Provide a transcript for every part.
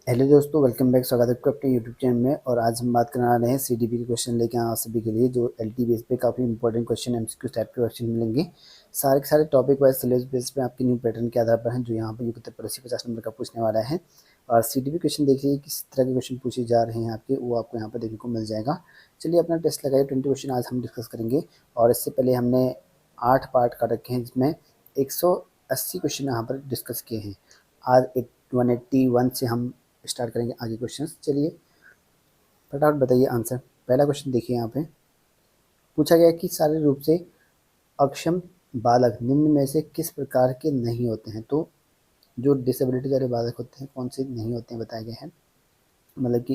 Hello दोस्तों, welcome back. स्वागत है आपका अपने यूट्यूब चैनल में। और आज हम बात करने वाले हैं सीडीपी के क्वेश्चन लेके आए आप सभी के लिए, जो एलटी बेस पे काफ़ी इंपॉर्टेंट क्वेश्चन एमसीक्यू टाइप के क्वेश्चन मिलेंगे। सारे के सारे टॉपिक वाइज सिलेबस बेस पे आपके न्यू पैटर्न के आधार पर हैं, जो यहाँ पर यूं पर 80-50 नंबर का पूछने वाला है। और सीडीपी क्वेश्चन देखिए किस तरह के क्वेश्चन पूछे जा रहे हैं आपके, वो आपको यहाँ पर देखने को मिल जाएगा। चलिए अपना टेस्ट लगाइए। 20 क्वेश्चन आज हम डिस्कस करेंगे। और इससे पहले हमने 8 पार्ट कर रखे हैं, जिसमें 180 क्वेश्चन यहाँ पर डिस्कस किए हैं। आज 181 से हम स्टार्ट करेंगे आगे क्वेश्चंस। चलिए फटाफट बताइए आंसर। पहला क्वेश्चन देखिए, यहाँ पे पूछा गया कि शारीरिक रूप से अक्षम बालक निम्न में से किस प्रकार के नहीं होते हैं। तो जो डिसेबिलिटी वाले बालक होते हैं कौन से नहीं होते हैं बताए गए हैं। मतलब कि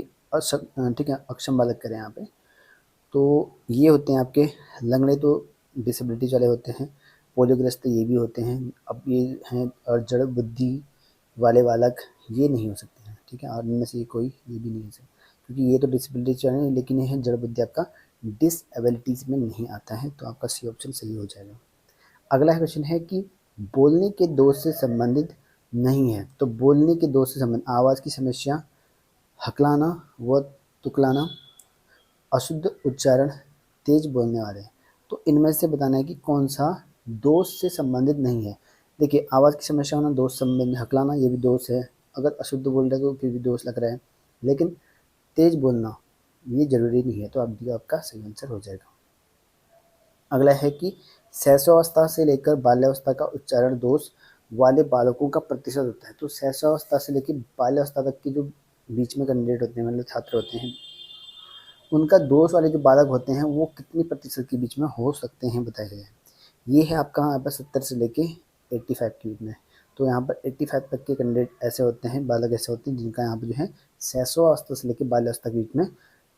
ठीक है, अक्षम बालक करें यहाँ पे, तो ये होते हैं आपके लंगड़े, तो डिसेबिलिटीज वाले होते हैं। पोलियोग्रस्त ये भी होते हैं। अब ये हैं, और जड़ बुद्धि वाले बालक ये नहीं हो सकते हैं। ठीक है, और इनमें से कोई ये भी नहीं हो सकता, क्योंकि ये तो डिसेबिलिटीज वाले हैं, लेकिन ये है जड़ बुद्धि आपका डिसएबिलिटीज में नहीं आता है। तो आपका सी ऑप्शन सही हो जाएगा। अगला क्वेश्चन है कि बोलने के दोष से संबंधित नहीं है। तो बोलने के दोष से संबंधित आवाज़ की समस्या, हकलाना व तुकलाना, अशुद्ध उच्चारण, तेज बोलने वाले। तो इनमें से बताना है कि कौन सा दोष से संबंधित नहीं है। देखिए, आवाज़ की समस्या होना दोष संबंधित, हकलाना ये भी दोष है। अगर अशुद्ध बोल रहे तो फिर भी दोष लग रहा है, लेकिन तेज बोलना ये जरूरी नहीं है। तो आप डी आपका सही आंसर हो जाएगा। अगला है कि शैशवावस्था से लेकर बाल्यावस्था का उच्चारण दोष वाले बालकों का प्रतिशत होता है। तो शैशवावस्था से लेकर बाल्यावस्था तक की जो बीच में कैंडिडेट होते हैं, मतलब छात्र होते हैं, उनका दोष वाले जो बालक होते हैं वो कितनी प्रतिशत के बीच में हो सकते हैं बताया गया है। ये है आपका यहाँ पर 70 से लेके 85 के बीच में। तो यहाँ पर 85 तक के कैंडिडेट ऐसे होते हैं, बालक ऐसे होते हैं जिनका यहाँ पर जो है शैशवावस्था से लेकर बाल्यावस्था के बीच में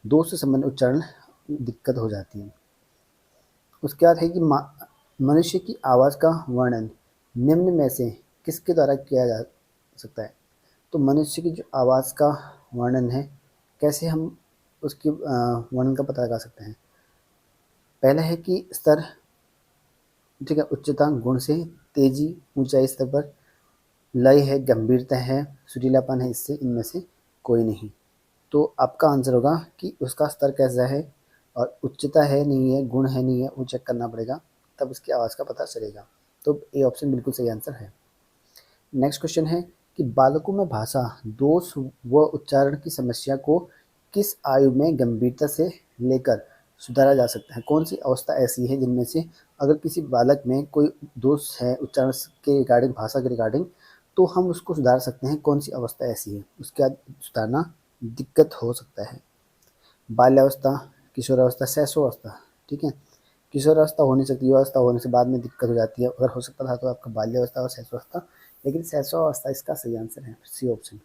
दोष से संबंधित उच्चारण दिक्कत हो जाती है। उसके बाद है कि मनुष्य की आवाज़ का वर्णन निम्न में से किसके द्वारा किया जा सकता है। तो मनुष्य की जो आवाज़ का वर्णन है, कैसे हम उसकी वर्णन का पता लगा सकते हैं। पहला है कि स्तर, ठीक है, उच्चता गुण से, तेजी ऊंचाई स्तर पर, लय है, गंभीरता है, सुरीलापन है, इससे इनमें से कोई नहीं। तो आपका आंसर होगा कि उसका स्तर कैसा है, और उच्चता है नहीं है, गुण है नहीं है, वो चेक करना पड़ेगा, तब उसकी आवाज़ का पता चलेगा। तो ए ऑप्शन बिल्कुल सही आंसर है। नेक्स्ट क्वेश्चन है कि बालकों में भाषा दोष व उच्चारण की समस्या को किस आयु में गंभीरता से लेकर सुधारा जा सकता है। कौन सी अवस्था ऐसी है जिनमें से अगर किसी बालक में कोई दोष है उच्चारण के रिगार्डिंग, भाषा के रिगार्डिंग, तो हम उसको सुधार सकते हैं। कौन सी अवस्था ऐसी है, उसके बाद सुधारना दिक्कत हो सकता है। बाल्यावस्था, किशोरावस्था, शैशवावस्था। ठीक है, किशोरावस्था हो नहीं सकती, युवावस्था होने से बाद में दिक्कत हो जाती है। अगर हो सकता था तो आपका बाल्यावस्था और शैशवावस्था, लेकिन शैशवावस्था इसका सही आंसर है, सी ऑप्शन।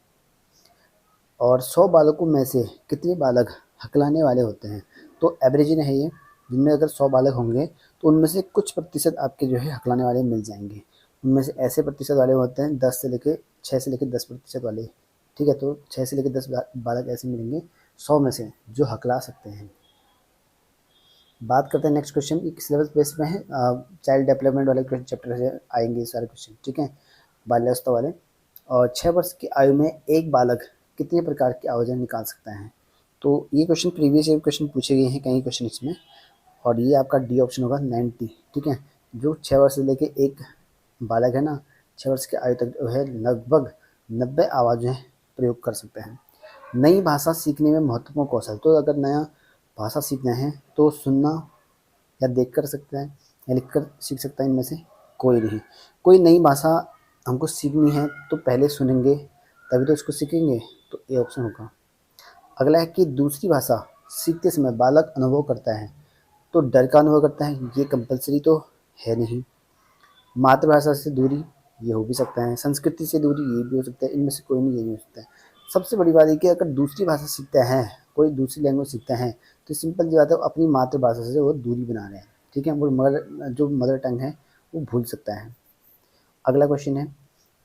और 100 बालकों में से कितने बालक हकलाने वाले होते हैं। तो एवरेजिन है ये, जिनमें अगर 100 बालक होंगे तो उनमें से कुछ प्रतिशत आपके जो है हकलाने वाले मिल जाएंगे। उनमें से ऐसे प्रतिशत वाले होते हैं 10 से लेके 6 से लेकर 10% वाले। ठीक है, तो 6 से लेकर 10 बालक ऐसे मिलेंगे 100 में से जो हकला सकते हैं। बात करते हैं नेक्स्ट क्वेश्चन की, सिलेबस बेस में है, चाइल्ड डेवलपमेंट वाले क्वेश्चन चैप्टर से आएंगे सारे क्वेश्चन। ठीक है, बाल्यावस्था वाले। और 6 वर्ष की आयु में एक बालक कितने प्रकार की आवाज़ें निकाल सकता है। तो ये क्वेश्चन प्रीवियस ईयर क्वेश्चन पूछे गए हैं, कई क्वेश्चन इसमें, और ये आपका डी ऑप्शन होगा 90। ठीक है, जो 6 वर्ष से लेके एक बालक है ना, 6 वर्ष की आयु तक जो है लगभग 90 आवाज़ें प्रयोग कर सकते हैं। नई भाषा सीखने में महत्वपूर्ण कौशल। तो अगर नया भाषा सीखना है तो सुनना या देख कर सकता है या लिख कर सीख सकता है, इनमें से कोई नहीं। कोई नई भाषा हमको सीखनी है तो पहले सुनेंगे तभी तो इसको सीखेंगे, तो ये ऑप्शन होगा। अगला है कि दूसरी भाषा सीखते समय बालक अनुभव करता है। तो डर का अनुभव करता है, ये कंपलसरी तो है नहीं। मातृभाषा से दूरी, ये हो भी सकता है। संस्कृति से दूरी, ये भी हो सकता है। इनमें से कोई नहीं, ये नहीं हो सकता है। सबसे बड़ी बात है कि अगर दूसरी भाषा सीखते हैं, कोई दूसरी लैंग्वेज सीखते हैं, तो सिंपल सी बात है, अपनी मातृभाषा से वो दूरी बना रहे हैं। ठीक है, वो मदर टंग है वो भूल सकता है। अगला क्वेश्चन है,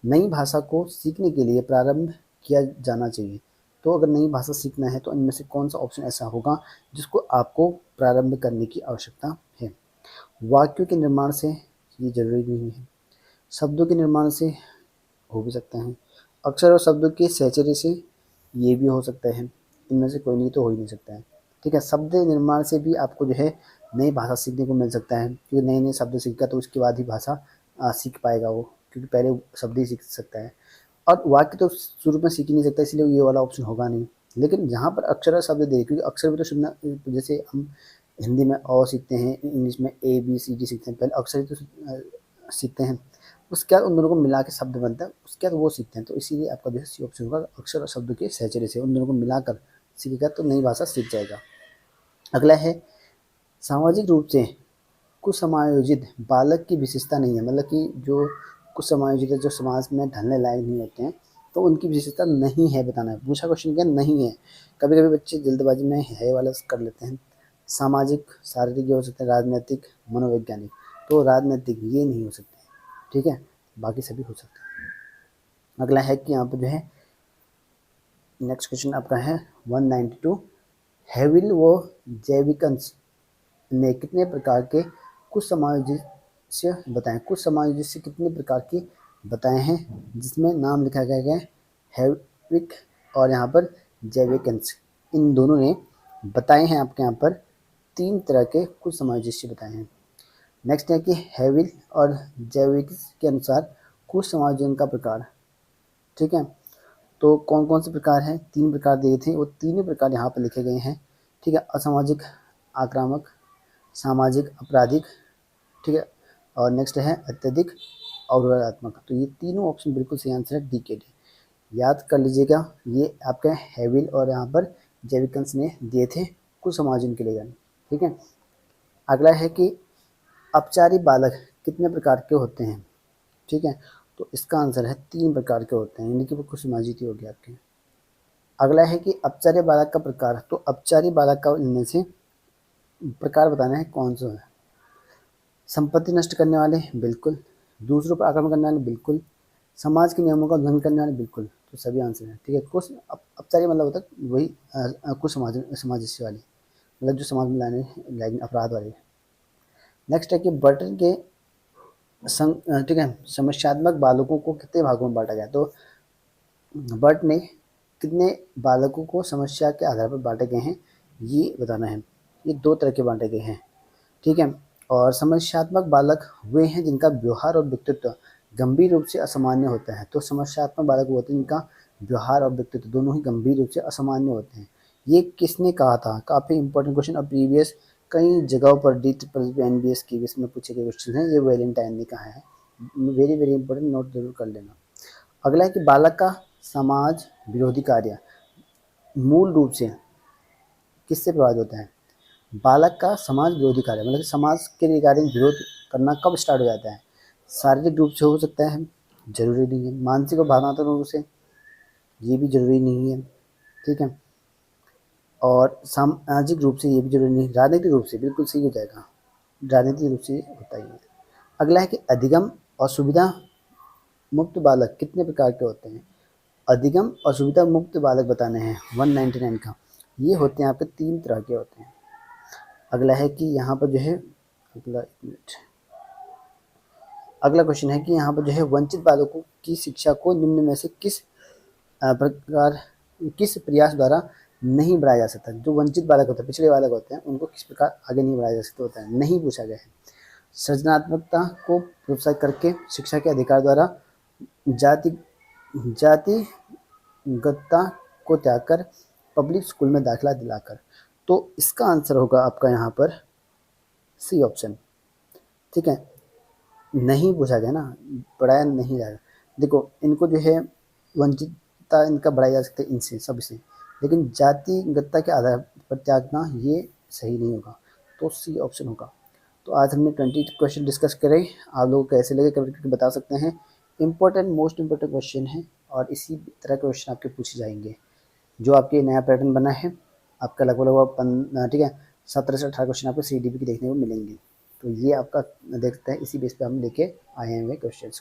नई भाषा को सीखने के लिए प्रारंभ किया जाना चाहिए। तो अगर नई भाषा सीखना है तो इनमें से कौन सा ऑप्शन ऐसा होगा जिसको आपको प्रारंभ करने की आवश्यकता है। वाक्यों के निर्माण से, ये जरूरी नहीं है। शब्दों के निर्माण से, हो भी सकता है। अक्षर और शब्दों के सहचर्य से, ये भी हो सकता है, इनमें से कोई नहीं तो हो ही नहीं सकता है। ठीक है, शब्द निर्माण से भी आपको जो है नई भाषा सीखने को मिल सकता है, क्योंकि नए नए शब्द सीखा तो उसके बाद ही भाषा सीख पाएगा वो, क्योंकि पहले शब्द ही सीख सकता है। और वाक्य तो शुरू में सीख ही नहीं सकता, इसलिए ये वाला ऑप्शन होगा नहीं। लेकिन जहाँ पर अक्षर और शब्द दे, क्योंकि अक्षर भी तो सुनना, जैसे हम हिंदी में अ सीखते हैं, इंग्लिश में ए बी सी डी सीखते हैं, पहले अक्षर ही तो सीखते हैं, उसके बाद उन दोनों को मिला के शब्द बनता है, उसके बाद वो सीखते हैं। तो इसीलिए आपका जो है सी ऑप्शन होगा, अक्षर और शब्द के सहचर्य से उन दोनों को मिलाकर सीखेगा तो नई भाषा सीख जाएगा। अगला है, सामाजिक रूप से कुसमायोजित बालक की विशेषता नहीं है, मतलब कि जो कुसमायोजित है, जो समाज में ढलने लायक नहीं होते हैं, तो उनकी विशेषता नहीं है बताना है। पूछा क्वेश्चन क्या, नहीं है। कभी कभी बच्चे जल्दबाजी में है वाला कर लेते हैं। सामाजिक, शारीरिक ये हो सकते हैं, राजनीतिक, मनोवैज्ञानिक, तो राजनीतिक ये नहीं हो सकते। ठीक है, बाकी सभी हो सकते हैं। अगला है कि यहाँ पर जो है नेक्स्ट क्वेश्चन आपका है 192, हेविल व जैविकंस ने कितने प्रकार के कुछ समायोज्य बताएं। कुछ समायोज्य कितने प्रकार के बताए हैं, जिसमें नाम लिखा गया है हैविक और यहाँ पर जैविकंस, इन दोनों ने बताए हैं आपके यहाँ पर 3 तरह के कुछ समायोज्य बताए हैं। नेक्स्ट है कि हैविल और जैविकंस के अनुसार कुछ समायोजन का प्रकार। ठीक है, तो कौन कौन से प्रकार हैं, 3 प्रकार दिए थे, वो तीनों प्रकार यहाँ पर लिखे गए हैं। ठीक है, असामाजिक आक्रामक, सामाजिक आपराधिक, ठीक है, और नेक्स्ट है अत्यधिक अवरोधात्मक। तो ये तीनों ऑप्शन बिल्कुल सही आंसर है, डी के डी। याद कर लीजिएगा, ये आपके हैविल और यहाँ पर जैविकंस ने दिए थे कुछ समायोजन के लिए। ठीक है, अगला है कि अपचारी बालक कितने प्रकार के होते हैं। ठीक है, तो इसका आंसर है 3 प्रकार के होते हैं, यानी कि वो कुछ समाजित होगी आपके। अगला है कि अपचारी बालक का प्रकार, तो अपचारी बालक का इनमें से प्रकार बताना है कौन सा है। संपत्ति नष्ट करने वाले, बिल्कुल। दूसरों पर आक्रमण करने वाले, बिल्कुल। समाज के नियमों का उल्लंघन करने वाले, बिल्कुल। तो सभी आंसर हैं। ठीक है, कुछ अपचारी मतलब होता है वही कुछ सामंजस्य वाले, मतलब जो समाज में लाने लायक अपराध वाले। नेक्स्ट है कि बर्टन के ठीक है, समस्यात्मक बालकों को कितने भागों में बांटा गया। तो बर्ट ने कितने बालकों को समस्या के आधार पर बांटे गए हैं, ये बताना है। ये 2 तरह के बांटे गए हैं। ठीक है, और समस्यात्मक बालक वे हैं जिनका व्यवहार और व्यक्तित्व गंभीर रूप से असामान्य होता है। तो समस्यात्मक बालक वो होते हैं जिनका व्यवहार और व्यक्तित्व दोनों ही गंभीर रूप से असामान्य होते हैं। ये किसने कहा था, काफ़ी इंपॉर्टेंट क्वेश्चन, और प्रीवियस कई जगहों पर NBS की में पूछे गए क्वेश्चन हैं। ये वैलेंटाइन ने कहा है, वेरी वेरी इंपॉर्टेंट, नोट जरूर कर लेना। अगला है कि बालक का समाज विरोधी कार्य मूल रूप से किससे प्रभावित होता है। बालक का समाज विरोधी कार्य मतलब समाज के रिगार्डिंग विरोध करना कब स्टार्ट हो जाता है। शारीरिक रूप से हो सकता है, जरूरी नहीं है। मानसिक और भावनात्मक रूप से, ये भी जरूरी नहीं है। ठीक है, और सामाजिक रूप से, ये भी जरूरी नहीं। राजनीतिक रूप से, बिल्कुल सही हो जाएगा, राजनीतिक रूप से होता ही है। अगला है कि अधिगम और सुविधा मुक्त बालक कितने प्रकार के होते हैं। अधिगम और सुविधा मुक्त बालक बताने हैं 199 का। ये होते हैं आपके 3 तरह के होते हैं। अगला है कि यहाँ पर जो है अगला क्वेश्चन है कि यहाँ पर जो है वंचित बालकों की शिक्षा को निम्न में से किस प्रयास द्वारा नहीं बढ़ाया जा सकता। जो वंचित बालक होते हैं, पिछड़े बालक होते हैं, उनको किस प्रकार आगे नहीं बढ़ाया जा सकता होता है, नहीं पूछा गया है। सृजनात्मकता को प्रोत्साहित करके, शिक्षा के अधिकार द्वारा, जातिगतता को त्याग कर, पब्लिक स्कूल में दाखिला दिलाकर। तो इसका आंसर होगा आपका यहाँ पर सी ऑप्शन। ठीक है, नहीं पूछा गया ना, बढ़ाया नहीं जाएगा। देखो, इनको जो है वंचितता इनका बढ़ाया जा सकता है इनसे सबसे, लेकिन जातिगतता के आधार पर त्यागना ये सही नहीं होगा, तो सी ऑप्शन होगा। तो आज हमने 20 क्वेश्चन डिस्कस करे। आप लोगों को कैसे लगे कमेंट करके बता सकते हैं। इंपॉर्टेंट, मोस्ट इंपॉर्टेंट क्वेश्चन है, और इसी तरह के क्वेश्चन आपके पूछे जाएंगे। जो आपके नया पैटर्न बना है आपका, लगभग ठीक है 17 से 18 क्वेश्चन आपको CDP के देखने को मिलेंगे। तो ये आपका देखते हैं, इसी बेस पे हम लेके आए हैं क्वेश्चंस को।